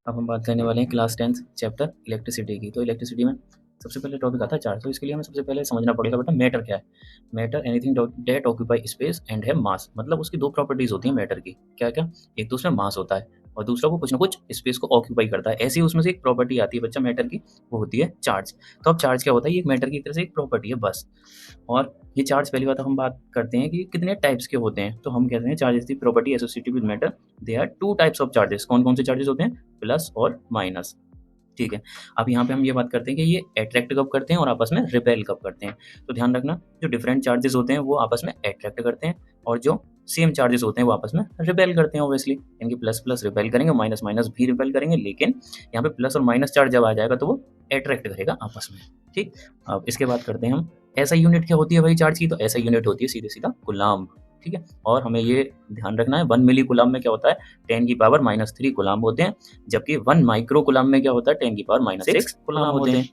अब हम बात करने वाले हैं क्लास 10th चैप्टर इलेक्ट्रिसिटी की। तो इलेक्ट्रिसिटी में सबसे पहले टॉपिक आता है चार्ज। तो इसके लिए हमें सबसे पहले समझना पड़ेगा बेटा मैटर क्या है। Matter anything that occupy space and have मास। मतलब उसकी दो प्रॉपर्टीज होती हैं मैटर की। क्या क्या? एक तो उसमें मास होता है और दूसरा वो कुछ ना कुछ स्पेस को ऑक्यूपाई करता है। ऐसी उसमें से एक प्रॉपर्टी आती है बच्चा मैटर की, वो होती है चार्ज। तो अब चार्ज क्या होता है? ये एक मैटर की तरह से एक प्रॉपर्टी है बस। और ये चार्ज पहली बात हम बात करते हैं कि कितने टाइप्स के होते हैं। तो हम कहते हैं charge is the property associated with matter. They are two types of charges. कौन कौन से चार्जेस होते हैं? प्लस और माइनस। ठीक है। अब यहाँ पे हम ये बात करते हैं कि ये अट्रैक्ट कब करते हैं और आपस में रिपेल कब करते हैं। तो ध्यान रखना, जो डिफरेंट चार्जेस होते हैं वो आपस में अट्रैक्ट करते हैं और जो सेम चार्जेस होते हैं वो आपस में रिपेल करते हैं। ऑब्वियसली इनकी प्लस प्लस रिपेल करेंगे, माइनस माइनस भी रिपेल करेंगे, लेकिन यहाँ पे प्लस और माइनस चार्ज जब आ जाएगा तो वो अट्रैक्ट करेगा आपस में। ठीक। अब इसके बाद करते हैं हम ऐसा यूनिट क्या होती है भाई चार्ज की। तो ऐसा यूनिट होती है सीधे सीधा कुलाम्ब। ठीक है। और हमें ये ध्यान रखना है 1 मिली कुलाम्ब में क्या होता है? 10 की पावर -3 कुलाम्ब होते हैं, जबकि 1 माइक्रो कुलाम्ब में क्या होता है? 10 की पावर -6 कुलाम्ब होते हैं।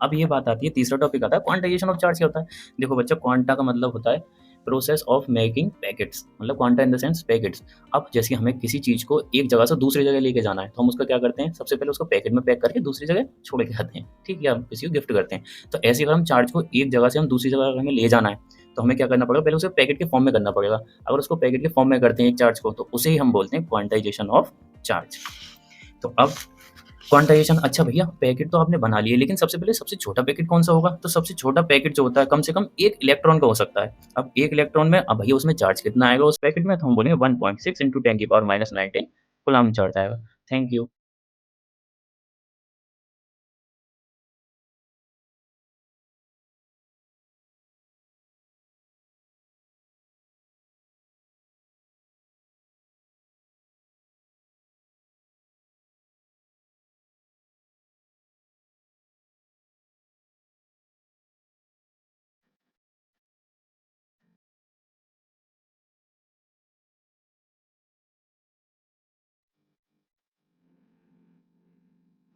अब ये बात आती है, तीसरा टॉपिक आता है क्वांटाइजेशन ऑफ चार्ज क्या होता है। देखो बच्चा, क्वांटा का मतलब होता है प्रोसेस ऑफ मेकिंग पैकेट्स। मतलब quanta in the sense packets. अब जैसे हमें किसी चीज को एक जगह से दूसरी जगह लेके जाना है तो हम उसका क्या करते हैं? सबसे पहले उसको पैकेट में पैक करके दूसरी जगह छोड़ के आते हैं। ठीक है, हम किसी को गिफ्ट करते हैं। तो ऐसे अगर हम चार्ज को एक जगह से हम दूसरी जगह अगर हमें ले जाना है तो हमें क्या करना पड़ेगा? पहले उसे पैकेट के फॉर्म में करना पड़ेगा। अगर उसको पैकेट के फॉर्म में करते हैं एक चार्ज को, तो उसे ही हम बोलते हैं क्वांटाइजेशन ऑफ चार्ज। तो अब क्वांटाइजेशन, अच्छा भैया पैकेट तो आपने बना लिए, लेकिन सबसे पहले सबसे छोटा पैकेट कौन सा होगा? तो सबसे छोटा पैकेट जो होता है कम से कम 1 इलेक्ट्रॉन का हो सकता है। अब 1 इलेक्ट्रॉन में अब भैया उसमें चार्ज कितना आएगा उस पैकेट में? तो हम बोलेंगे 1.6 × 10⁻⁹ कूलम्ब चार्ज आएगा। Thank you.